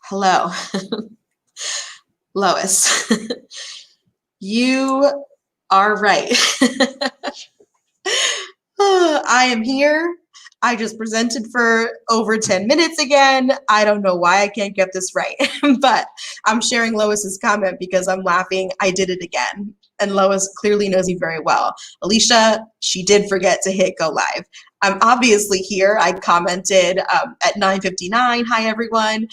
Hello, Lois. You are right. I am here. I just presented for over 10 minutes again. I don't know why I can't get this right, but I'm sharing Lois's comment because I'm laughing. I did it again. And Lois clearly knows me very well. Alicia, she did forget to hit go live. I'm obviously here. I commented at 9:59. Hi, everyone.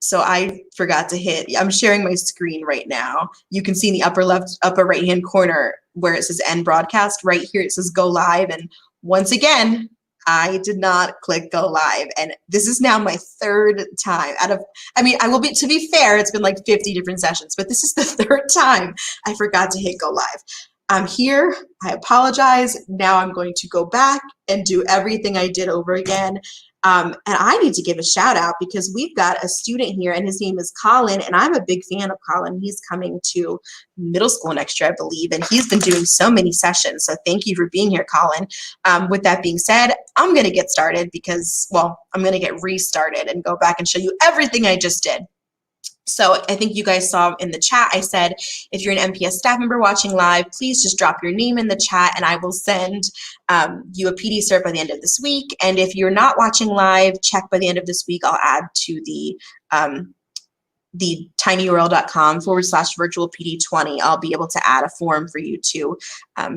So I forgot to hit. I'm sharing my screen right now. You can see in the upper left, upper right hand corner where it says end broadcast. Right here it says go live. And once again, I did not click go live. And this is now my third time out of, I will be, to be fair, it's been like 50 different sessions, but this is the third time I forgot to hit go live. I'm here. I apologize. Now I'm going to go back and do everything I did over again. And I need to give a shout out because we've got a student here and his name is Colin, and I'm a big fan of Colin. He's coming to middle school next year, I believe, and he's been doing so many sessions. So thank you for being here, Colin. With that being said, I'm going to get started because, well, I'm going to get restarted and go back and show you everything I just did. So I think you guys saw in the chat, I said, if you're an MPS staff member watching live, please just drop your name in the chat and I will send you a PD cert by the end of this week. And if you're not watching live, check by the end of this week. I'll add to the tinyurl.com/virtual PD20. I'll be able to add a form for you to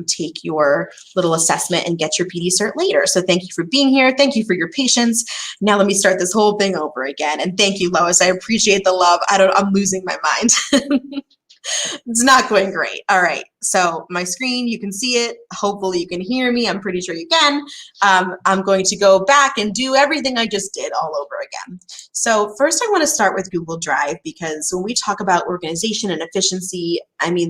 take your little assessment and get your PD cert later. So thank you for being here. Thank you for your patience. Now let me start this whole thing over again. And thank you, Lois. I appreciate the love. I'm losing my mind. It's not going great. All right, so my screen, you can see it. Hopefully you can hear me. I'm pretty sure you can. I'm going to go back and do everything I just did all over again. So first I want to start with Google Drive because when we talk about organization and efficiency,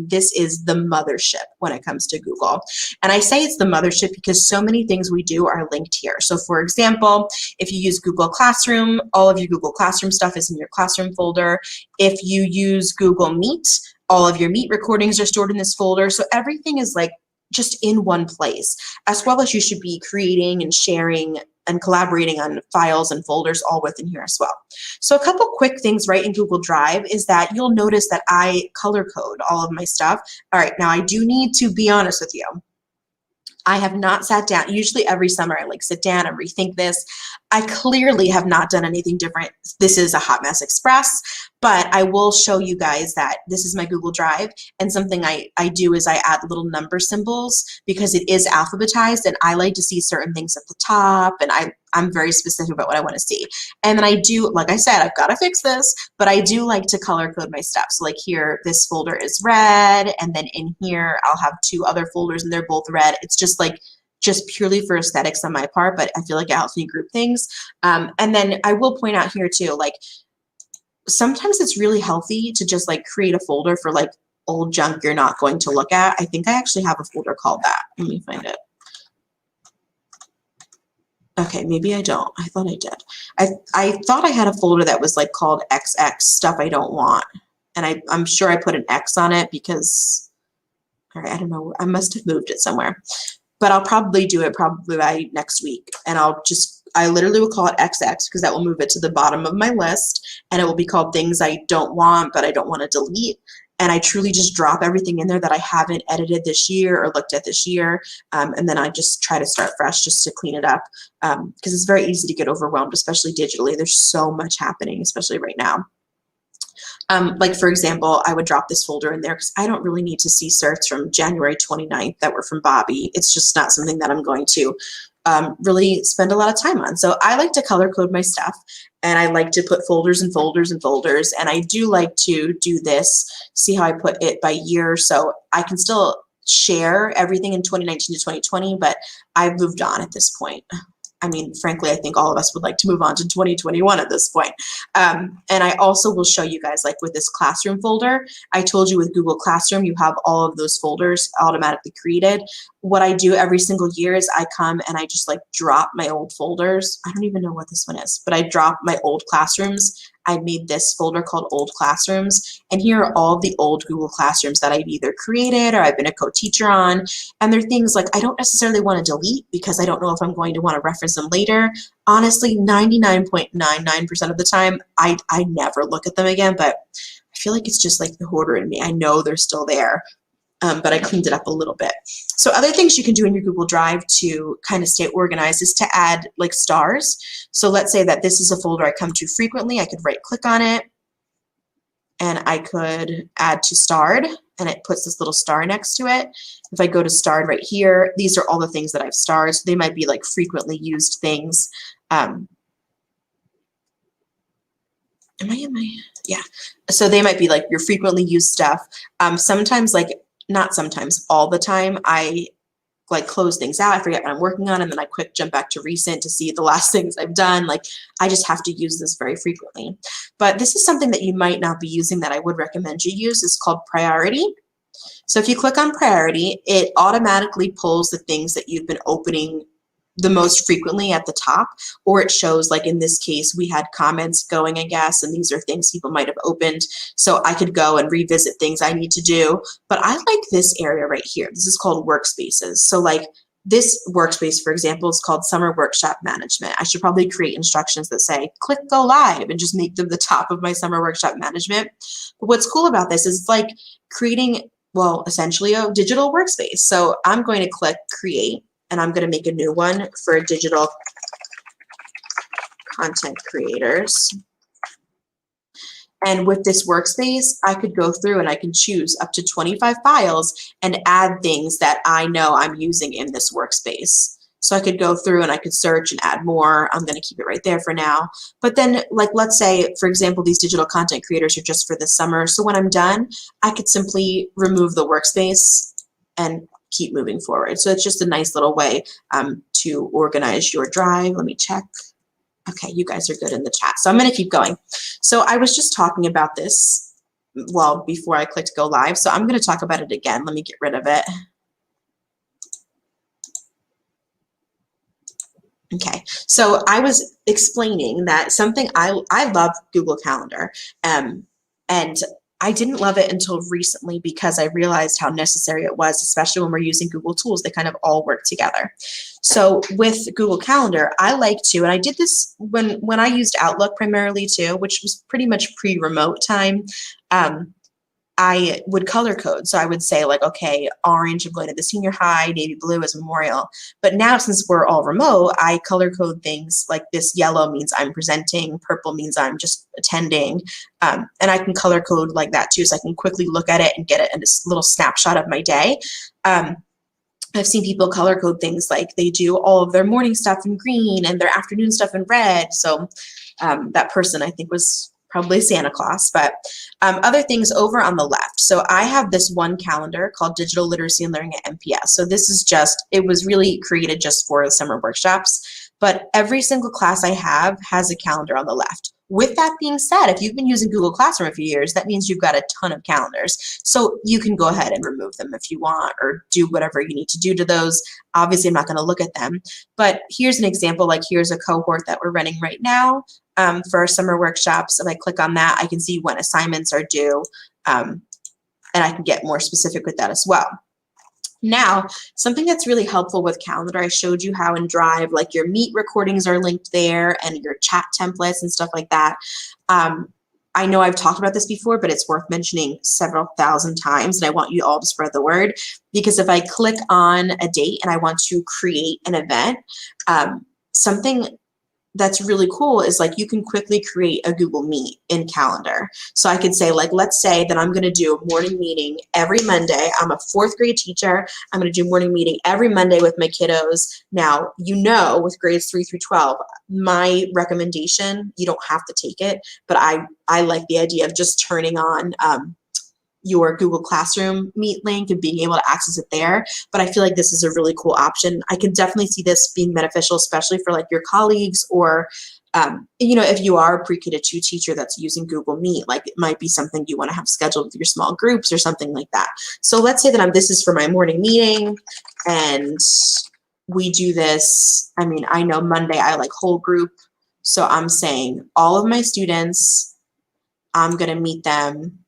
this is the mothership when it comes to Google. And I say it's the mothership because so many things we do are linked here. So for example, if you use Google Classroom, all of your Google Classroom stuff is in your Classroom folder. If you use Google Meet, all of your Meet recordings are stored in this folder. So everything is like just in one place, as well as you should be creating and sharing and collaborating on files and folders all within here as well. So a couple quick things right in Google Drive is that you'll notice that I color code all of my stuff. All right, now I do need to be honest with you. I have not sat down. Usually every summer I sit down and rethink this. I clearly have not done anything different. This is a Hot Mess Express, but I will show you guys that this is my Google Drive, and something I do is I add little number symbols because it is alphabetized and I like to see certain things at the top, and I'm very specific about what I want to see. And then I do, like I said, I've got to fix this, but I do like to color code my stuff. So like here, this folder is red, and then in here, I'll have two other folders and they're both red. It's just purely for aesthetics on my part, but I feel like it helps me group things. And then I will point out here too, sometimes it's really healthy to just create a folder for old junk you're not going to look at. I think I actually have a folder called that. Let me find it. Okay, maybe I don't. I thought I did. I thought I had a folder that was called XX, stuff I don't want. And I'm sure I put an X on it because, all right, I don't know. I must have moved it somewhere. But I'll probably do it probably by next week. And I literally will call it XX because that will move it to the bottom of my list. And it will be called things I don't want, but I don't want to delete. And I truly just drop everything in there that I haven't edited this year or looked at this year. And then I just try to start fresh just to clean it up. Because it's very easy to get overwhelmed, especially digitally. There's so much happening, especially right now. For example, I would drop this folder in there because I don't really need to see certs from January 29th that were from Bobby. It's just not something that I'm going to really spend a lot of time on. So I like to color code my stuff, and I like to put folders and folders and folders. And I do like to do this, see how I put it by year. So I can still share everything in 2019 to 2020, but I've moved on at this point. Frankly, I think all of us would like to move on to 2021 at this point. And I also will show you guys, with this Classroom folder, I told you with Google Classroom, you have all of those folders automatically created. What I do every single year is I come and I just drop my old folders. I don't even know what this one is, but I drop my old classrooms I made this folder called Old Classrooms, and here are all the old Google Classrooms that I've either created or I've been a co-teacher on. And they're things like I don't necessarily want to delete because I don't know if I'm going to want to reference them later. Honestly, 99.99% of the time, I never look at them again, but I feel like it's just like the hoarder in me. I know they're still there. But I cleaned it up a little bit. So other things you can do in your Google Drive to kind of stay organized is to add like stars. So let's say that this is a folder I come to frequently. I could right click on it and I could add to starred, and it puts this little star next to it. If I go to starred right here, these are all the things that I've starred. So they might be like frequently used things. Yeah. So they might be like your frequently used stuff. Sometimes, like not sometimes, all the time, I like close things out. I forget what I'm working on, and then I quick jump back to recent to see the last things I've done. Like I just have to use this very frequently. But this is something that you might not be using that I would recommend you use. It's called priority. So if you click on priority, it automatically pulls the things that you've been opening the most frequently at the top, or it shows, like in this case, we had comments going, I guess, and these are things people might have opened. So I could go and revisit things I need to do. But I like this area right here. This is called workspaces. So like this workspace, for example, is called Summer Workshop Management. I should probably create instructions that say, click go live, and just make them the top of my Summer Workshop Management. But what's cool about this is like creating, well, essentially a digital workspace. So I'm going to click create, and I'm going to make a new one for digital content creators. And with this workspace, I could go through and I can choose up to 25 files and add things that I know I'm using in this workspace. So I could go through and I could search and add more. I'm going to keep it right there for now. But then, like, let's say, for example, these digital content creators are just for this summer. So when I'm done, I could simply remove the workspace and keep moving forward. So it's just a nice little way to organize your drive. Let me check. Okay, you guys are good in the chat. So I'm going to keep going. So I was just talking about this, well, before I clicked go live. So I'm going to talk about it again. Let me get rid of it. Okay, so I was explaining that something I love Google Calendar, and I didn't love it until recently because I realized how necessary it was, especially when we're using Google tools. They kind of all work together. So with Google Calendar, I like to, and I did this when I used Outlook primarily too, which was pretty much pre-remote time. I would color code. So I would say like, okay, orange, I'm going to the senior high, navy blue is memorial. But now since we're all remote, I color code things like this yellow means I'm presenting, purple means I'm just attending. And I can color code like that too. So I can quickly look at it and get it in a little snapshot of my day. I've seen people color code things like they do all of their morning stuff in green and their afternoon stuff in red. So that person I think was probably Santa Claus, but other things over on the left. So I have this one calendar called Digital Literacy and Learning at MPS. So this is just, it was really created just for the summer workshops, but every single class I have has a calendar on the left. With that being said, if you've been using Google Classroom a few years, that means you've got a ton of calendars. So you can go ahead and remove them if you want, or do whatever you need to do to those. Obviously, I'm not going to look at them. But here's an example, like here's a cohort that we're running right now for our summer workshops. If I click on that, I can see when assignments are due, and I can get more specific with that as well. Now, something that's really helpful with Calendar, I showed you how in Drive, like your Meet recordings are linked there and your chat templates and stuff like that. I know I've talked about this before, but it's worth mentioning several thousand times, and I want you all to spread the word, because if I click on a date and I want to create an event, something that's really cool is like you can quickly create a Google Meet in Calendar. So I could say, like, let's say that I'm going to do a morning meeting every Monday. I'm a 4th grade teacher. I'm going to do morning meeting every Monday with my kiddos. Now, you know, with grades 3 through 12, my recommendation, you don't have to take it, but I like the idea of just turning on your Google Classroom Meet link and being able to access it there. But I feel like this is a really cool option. I can definitely see this being beneficial, especially for like your colleagues, or you know, if you are a pre-K to 2 teacher that's using Google Meet, like it might be something you want to have scheduled with your small groups or something like that. So let's say that this is for my morning meeting, and we do this. I mean, I know Monday I like whole group, so I'm saying all of my students I'm going to meet them.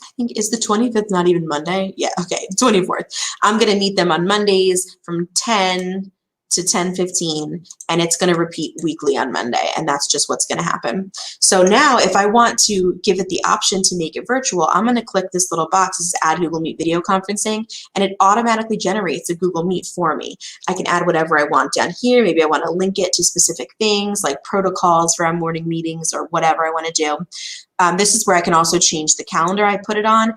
I think is the 25th not even Monday? Yeah, okay, 24th. I'm going to meet them on Mondays from 10 to 10:15, and it's going to repeat weekly on Monday, and that's just what's going to happen. So now if I want to give it the option to make it virtual, I'm going to click this little box, this is Add Google Meet Video Conferencing, and it automatically generates a Google Meet for me. I can add whatever I want down here. Maybe I want to link it to specific things like protocols for our morning meetings or whatever I want to do. This is where I can also change the calendar I put it on.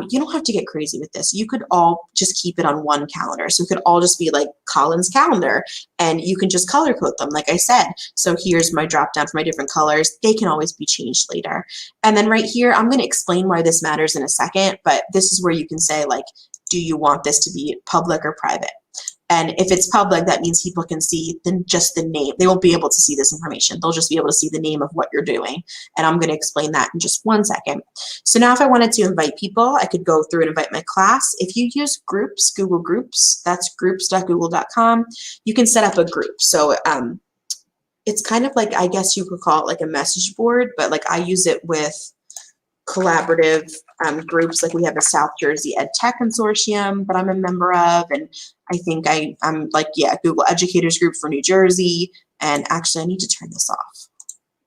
You don't have to get crazy with this. You could all just keep it on one calendar. So it could all just be like Colin's calendar, and you can just color code them, like I said. So here's my drop down for my different colors. They can always be changed later. And then right here, I'm going to explain why this matters in a second, but this is where you can say, like, do you want this to be public or private? And if it's public, that means people can see just the name. They won't be able to see this information. They'll just be able to see the name of what you're doing. And I'm going to explain that in just one second. So now if I wanted to invite people, I could go through and invite my class. If you use Groups, Google Groups, that's groups.google.com, you can set up a group. So it's kind of like, I guess you could call it like a message board, but like I use it with collaborative groups. Like we have a South Jersey Ed Tech Consortium that I'm a member of, and I think I'm like, yeah, Google Educators Group for New Jersey. And actually I need to turn this off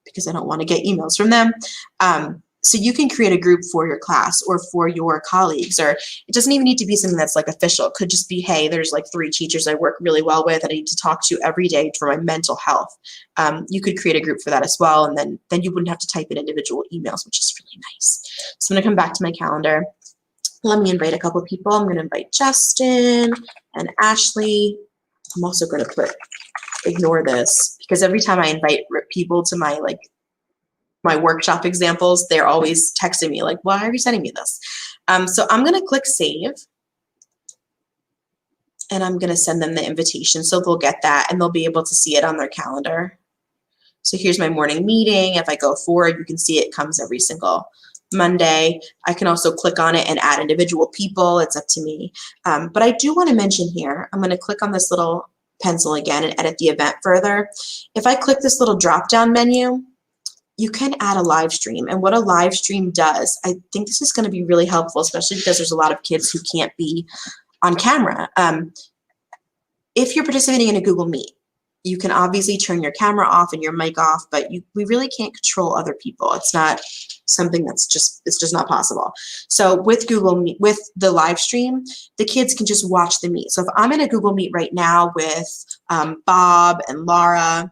because I don't want to get emails from them. So you can create a group for your class or for your colleagues, or it doesn't even need to be something that's like official. It could just be, hey, there's like 3 teachers I work really well with that I need to talk to every day for my mental health. You could create a group for that as well, and then you wouldn't have to type in individual emails, which is really nice. So I'm going to come back to my calendar. Let me invite a couple of people. I'm going to invite Justin and Ashley. I'm also going to ignore this because every time I invite people to my workshop examples, they're always texting me like, why are you sending me this? So I'm going to click save, and I'm going to send them the invitation. So they'll get that and they'll be able to see it on their calendar. So here's my morning meeting. If I go forward, you can see it comes every single Monday. I can also click on it and add individual people. It's up to me. But I do want to mention here, I'm going to click on this little pencil again and edit the event further. If I click this little drop-down menu, you can add a live stream. And what a live stream does, I think this is going to be really helpful, especially because there's a lot of kids who can't be on camera. If you're participating in a Google Meet, you can obviously turn your camera off and your mic off, but we really can't control other people. It's not something it's just not possible. So with Google Meet, with the live stream, the kids can just watch the meet. So if I'm in a Google Meet right now with Bob and Laura,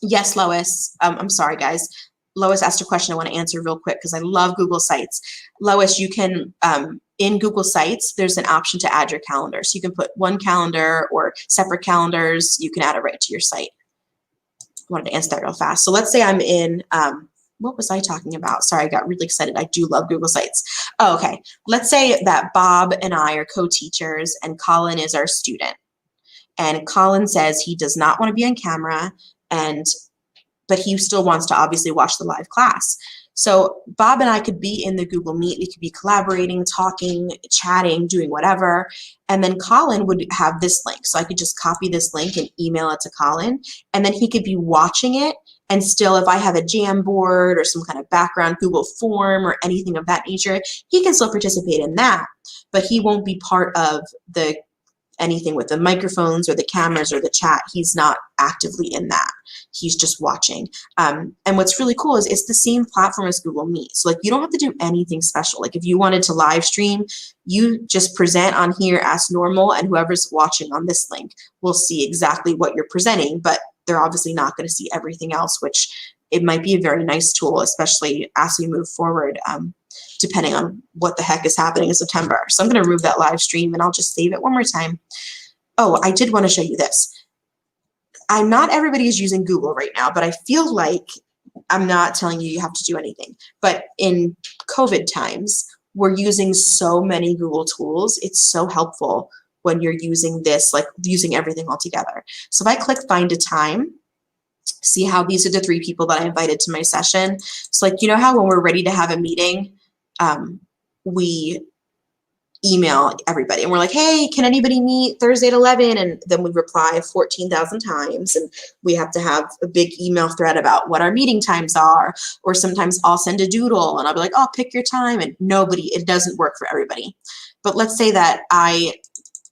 yes, Lois, I'm sorry, guys. Lois asked a question I want to answer real quick because I love Google Sites. Lois, you can, in Google Sites, there's an option to add your calendar. So you can put one calendar or separate calendars. You can add it right to your site. I wanted to answer that real fast. So let's say I'm in, what was I talking about? Sorry, I got really excited. I do love Google Sites. Oh, okay. Let's say that Bob and I are co-teachers and Colin is our student. And Colin says he does not want to be on camera, but he still wants to obviously watch the live class. So Bob and I could be in the Google Meet. We could be collaborating, talking, chatting, doing whatever. And then Colin would have this link. So I could just copy this link and email it to Colin. And then he could be watching it. And still, if I have a Jamboard or some kind of background Google form or anything of that nature, he can still participate in that. But he won't be part of anything with the microphones or the cameras or the chat. He's not actively in that. He's just watching. And what's really cool is it's the same platform as Google Meet. So like you don't have to do anything special. Like if you wanted to live stream, you just present on here as normal, and whoever's watching on this link will see exactly what you're presenting, but they're obviously not going to see everything else, which it might be a very nice tool, especially as we move forward, depending on what the heck is happening in September. So I'm going to remove that live stream and I'll just save it one more time. Oh, I did want to show you this. Not everybody is using Google right now, but I feel like I'm not telling you have to do anything. But in COVID times, we're using so many Google tools. It's so helpful when you're using this, like using everything all together. So if I click find a time, see how these are the 3 people that I invited to my session. So like, you know how when we're ready to have a meeting, we email everybody and we're like, hey, can anybody meet Thursday at 11? And then we reply 14,000 times, and we have to have a big email thread about what our meeting times are. Or sometimes I'll send a doodle and I'll be like, oh, pick your time, and it doesn't work for everybody. But let's say that I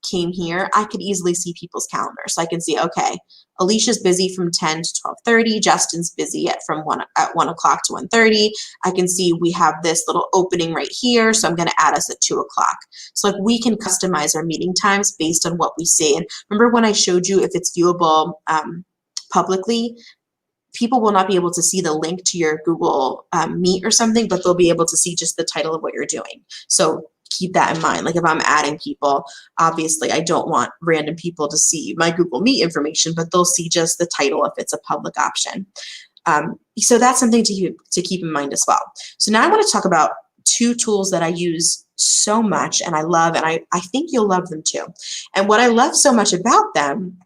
came here, I could easily see people's calendars. So I can see, okay, Alicia's busy from 10 to 12:30. Justin's busy at 1 o'clock to 1:30. I can see we have this little opening right here, so I'm going to add us at 2 o'clock. So like we can customize our meeting times based on what we see. And remember when I showed you if it's viewable publicly, people will not be able to see the link to your Google Meet or something, but they'll be able to see just the title of what you're doing. So keep that in mind. Like if I'm adding people, obviously I don't want random people to see my Google Meet information, but they'll see just the title if it's a public option. So that's something to keep in mind as well. So now I want to talk about two tools that I use so much and I love, and I think you'll love them too. And what I love so much about them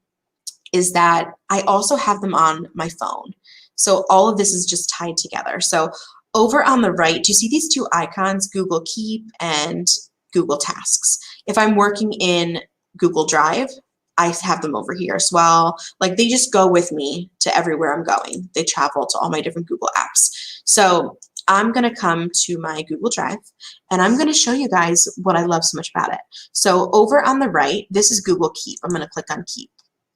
is that I also have them on my phone. So all of this is just tied together. So over on the right, do you see these two icons, Google Keep and Google Tasks? If I'm working in Google Drive, I have them over here as well. Like they just go with me to everywhere I'm going. They travel to all my different Google apps. So I'm going to come to my Google Drive and I'm going to show you guys what I love so much about it. So over on the right, this is Google Keep. I'm going to click on Keep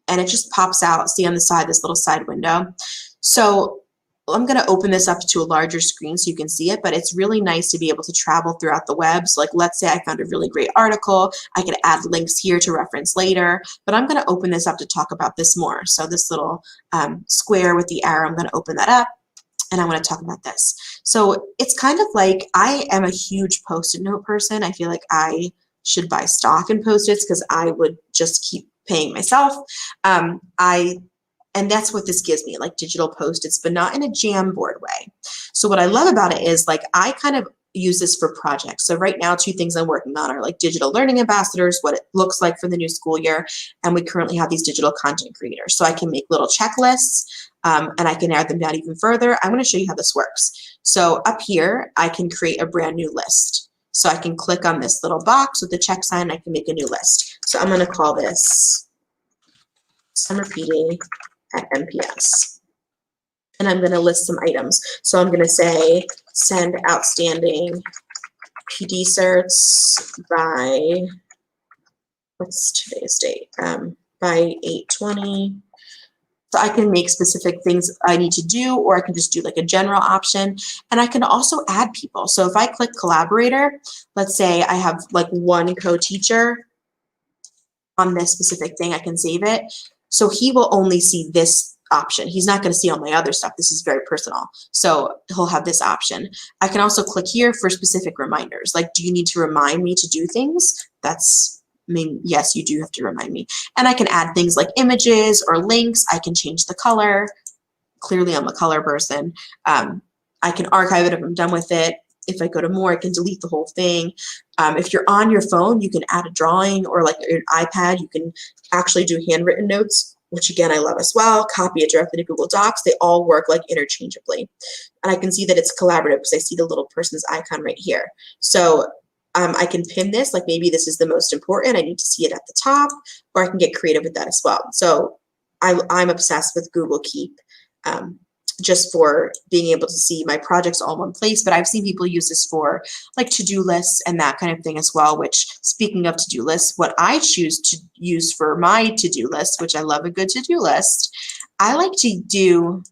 and it just pops out. See on the side, this little side window. So I'm going to open this up to a larger screen so you can see it, but it's really nice to be able to travel throughout the web. So like, let's say I found a really great article. I could add links here to reference later, but I'm going to open this up to talk about this more. So this little square with the arrow, I'm going to open that up and I want to talk about this. So it's kind of like, I am a huge Post-it note person. I feel like I should buy stock in Post-its because I would just keep paying myself. And that's what this gives me, like digital Post-its, but not in a Jamboard way. So what I love about it is like I kind of use this for projects. So right now, two things I'm working on are like digital learning ambassadors, what it looks like for the new school year. And we currently have these digital content creators. So I can make little checklists and I can add them down even further. I'm going to show you how this works. So up here, I can create a brand new list. So I can click on this little box with the check sign. And I can make a new list. So I'm going to call this Summer PD at MPS. And I'm going to list some items. So I'm going to say send outstanding PD certs by, what's today's date? By 8/20. So I can make specific things I need to do, or I can just do like a general option. And I can also add people. So if I click collaborator, let's say I have like one co-teacher on this specific thing, I can save it. So he will only see this option. He's not going to see all my other stuff. This is very personal. So he'll have this option. I can also click here for specific reminders. Like, do you need to remind me to do things? Yes, you do have to remind me. And I can add things like images or links. I can change the color. Clearly, I'm a color person. I can archive it if I'm done with it. If I go to more, I can delete the whole thing. If you're on your phone, you can add a drawing, or like an iPad, you can actually do handwritten notes, which again, I love as well. Copy it directly to Google Docs. They all work like interchangeably. And I can see that it's collaborative because I see the little person's icon right here. So I can pin this, like maybe this is the most important. I need to see it at the top, or I can get creative with that as well. So I'm obsessed with Google Keep. Just for being able to see my projects all in one place. But I've seen people use this for like to-do lists and that kind of thing as well, which, speaking of to-do lists, what I choose to use for my to-do list, which I love a good to-do list, I like to do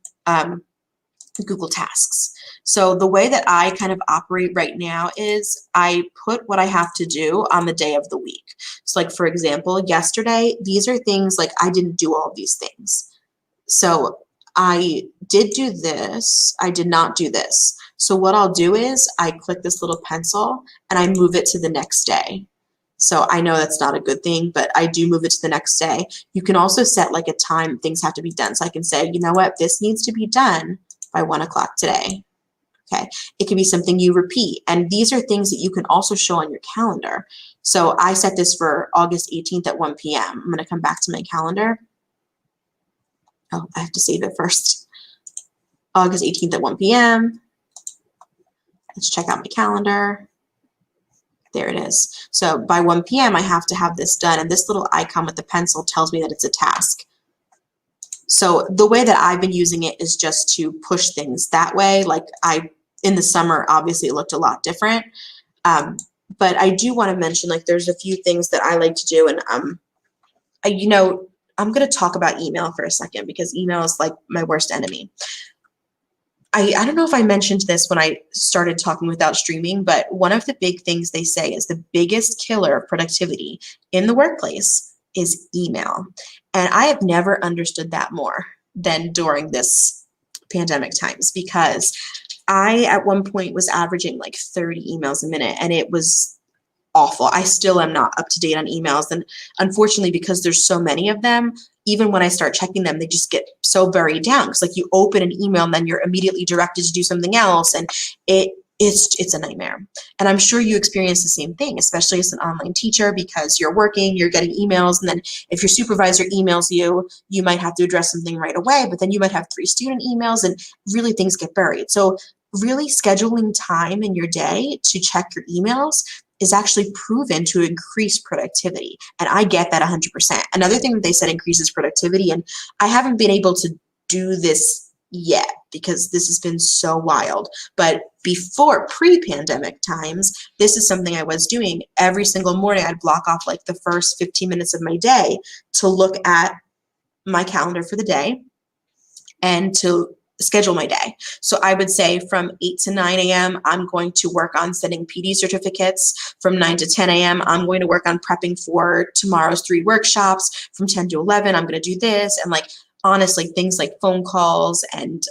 Google Tasks. So the way that I kind of operate right now is I put what I have to do on the day of the week. So like, for example, yesterday, these are things like I didn't do all these things. So I did do this, I did not do this. So what I'll do is I click this little pencil and I move it to the next day. So I know that's not a good thing, but I do move it to the next day. You can also set like a time things have to be done. So I can say, you know what, this needs to be done by 1 o'clock today. Okay, it can be something you repeat. And these are things that you can also show on your calendar. So I set this for August 18th at 1 p.m. I'm going to come back to my calendar. Oh, I have to save it first. August 18th at 1 p.m. Let's check out my calendar. There it is. So by 1 p.m. I have to have this done, and this little icon with the pencil tells me that it's a task. So the way that I've been using it is just to push things that way. Like in the summer, obviously it looked a lot different. But I do want to mention, like, there's a few things that I like to do, and I'm going to talk about email for a second because email is like my worst enemy. I don't know if I mentioned this when I started talking without streaming, but one of the big things they say is the biggest killer of productivity in the workplace is email. And I have never understood that more than during this pandemic times, because I at one point was averaging like 30 emails a minute, and it was awful. I still am not up to date on emails. And unfortunately, because there's so many of them, even when I start checking them, they just get so buried down. Because like you open an email and then you're immediately directed to do something else. And it's a nightmare. And I'm sure you experience the same thing, especially as an online teacher, because you're working, you're getting emails. And then if your supervisor emails you, you might have to address something right away, but then you might have 3 student emails, and really things get buried. So really scheduling time in your day to check your emails is actually proven to increase productivity. And I get that 100%. Another thing that they said increases productivity, and I haven't been able to do this yet because this has been so wild, but before pre-pandemic times, this is something I was doing every single morning. I'd block off like the first 15 minutes of my day to look at my calendar for the day and to schedule my day. So I would say from 8 to 9 a.m., I'm going to work on sending PD certificates. From 9 to 10 a.m., I'm going to work on prepping for tomorrow's 3 workshops. From 10 to 11, I'm going to do this. And like, honestly, things like phone calls and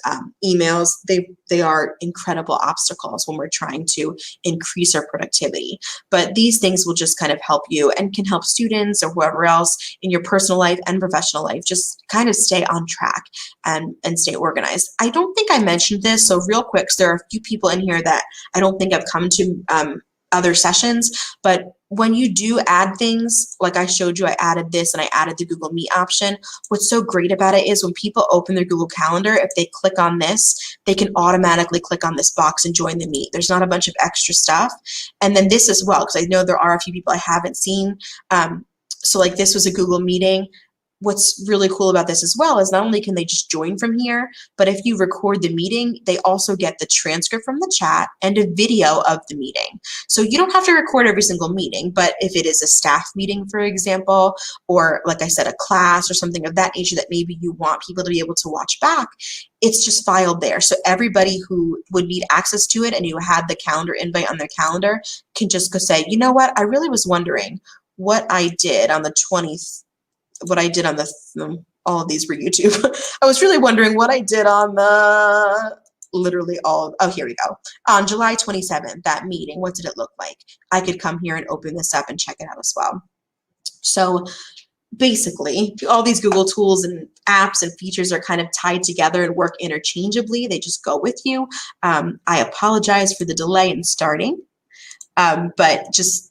emails, they are incredible obstacles when we're trying to increase our productivity. But these things will just kind of help you and can help students or whoever else in your personal life and professional life just kind of stay on track and stay organized. I don't think I mentioned this, so real quick, so there are a few people in here that I don't think have come to other sessions, but when you do add things, like I showed you, I added this and I added the Google Meet option. What's so great about it is when people open their Google Calendar, if they click on this, they can automatically click on this box and join the Meet. There's not a bunch of extra stuff. And then this as well, because I know there are a few people I haven't seen. So like this was a Google meeting. What's really cool about this as well is not only can they just join from here, but if you record the meeting, they also get the transcript from the chat and a video of the meeting. So you don't have to record every single meeting, but if it is a staff meeting, for example, or like I said, a class or something of that nature that maybe you want people to be able to watch back, it's just filed there. So everybody who would need access to it and who had the calendar invite on their calendar can just go say, you know what, I really was wondering what I did on the 20th, what I did on the, all of these were YouTube. I was really wondering what I did on the, literally all, oh, here we go. On July 27th, that meeting, what did it look like? I could come here and open this up and check it out as well. So basically, all these Google tools and apps and features are kind of tied together and work interchangeably. They just go with you. I apologize for the delay in starting, but just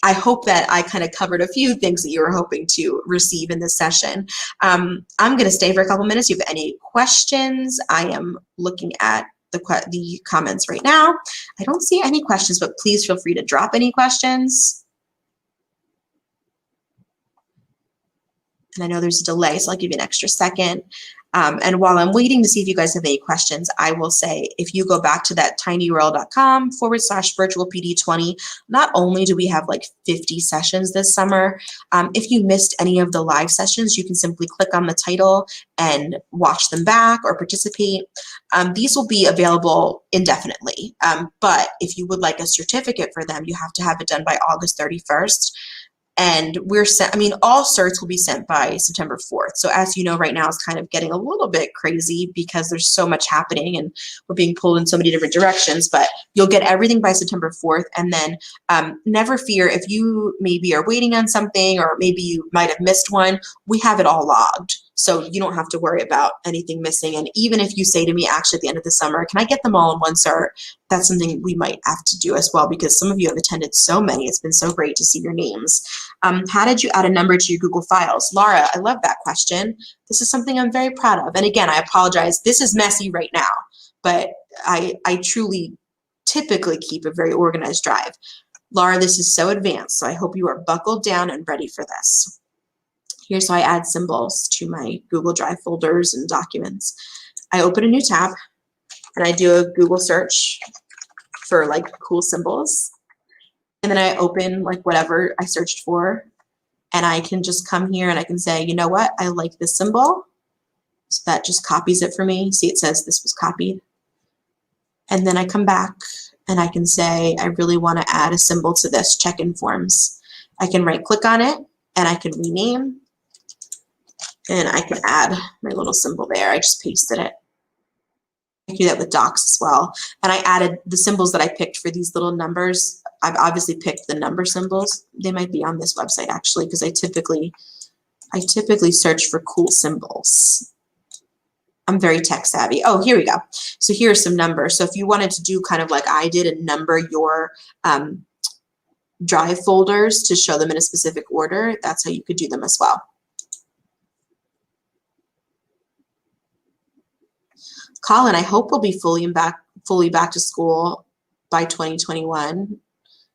I hope that I kind of covered a few things that you were hoping to receive in this session. I'm going to stay for a couple minutes. If you have any questions, I am looking at the comments right now. I don't see any questions, but please feel free to drop any questions. And I know there's a delay, so I'll give you an extra second. And while I'm waiting to see if you guys have any questions, I will say, if you go back to that tinyurl.com/virtualpd20, not only do we have like 50 sessions this summer, if you missed any of the live sessions, you can simply click on the title and watch them back or participate. These will be available indefinitely. But if you would like a certificate for them, you have to have it done by August 31st. And we're sent, I mean, all certs will be sent by September 4th. So as you know, right now it's kind of getting a little bit crazy because there's so much happening and we're being pulled in so many different directions, but you'll get everything by September 4th. And then never fear, if you maybe are waiting on something or maybe you might have missed one, we have it all logged. So you don't have to worry about anything missing. And even if you say to me, actually, at the end of the summer, can I get them all in one cert? That's something we might have to do as well, because some of you have attended so many. It's been so great to see your names. How did you add a number to your Google Files? Laura, I love that question. This is something I'm very proud of. And again, I apologize. This is messy right now, but I truly typically keep a very organized drive. Laura, this is so advanced, so I hope you are buckled down and ready for this. Here's how I add symbols to my Google Drive folders and documents. I open a new tab and I do a Google search for like cool symbols. And then I open like whatever I searched for, and I can just come here and I can say, you know what, I like this symbol. So that just copies it for me. See, it says this was copied. And then I come back and I can say, I really want to add a symbol to this check-in forms. I can right click on it and I can rename, and I can add my little symbol there. I just pasted it. I can do that with docs as well. And I added the symbols that I picked for these little numbers. I've obviously picked the number symbols. They might be on this website actually, because I typically search for cool symbols. I'm very tech savvy. Oh, here we go. So here are some numbers. So if you wanted to do kind of like I did and number your Drive folders to show them in a specific order, that's how you could do them as well. Colin, I hope we'll be fully back to school by 2021.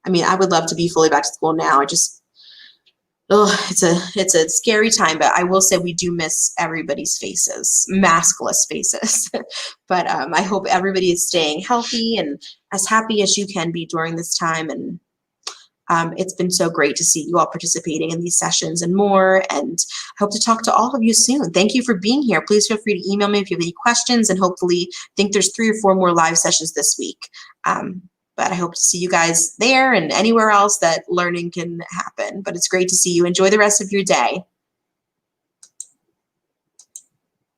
I mean, I would love to be fully back to school now. It's a scary time, but I will say we do miss everybody's faces, maskless faces. But I hope everybody is staying healthy and as happy as you can be during this time. And it's been so great to see you all participating in these sessions and more. And I hope to talk to all of you soon. Thank you for being here. Please feel free to email me if you have any questions, and hopefully I think there's 3 or 4 more live sessions this week. But I hope to see you guys there and anywhere else that learning can happen. But it's great to see you. Enjoy the rest of your day.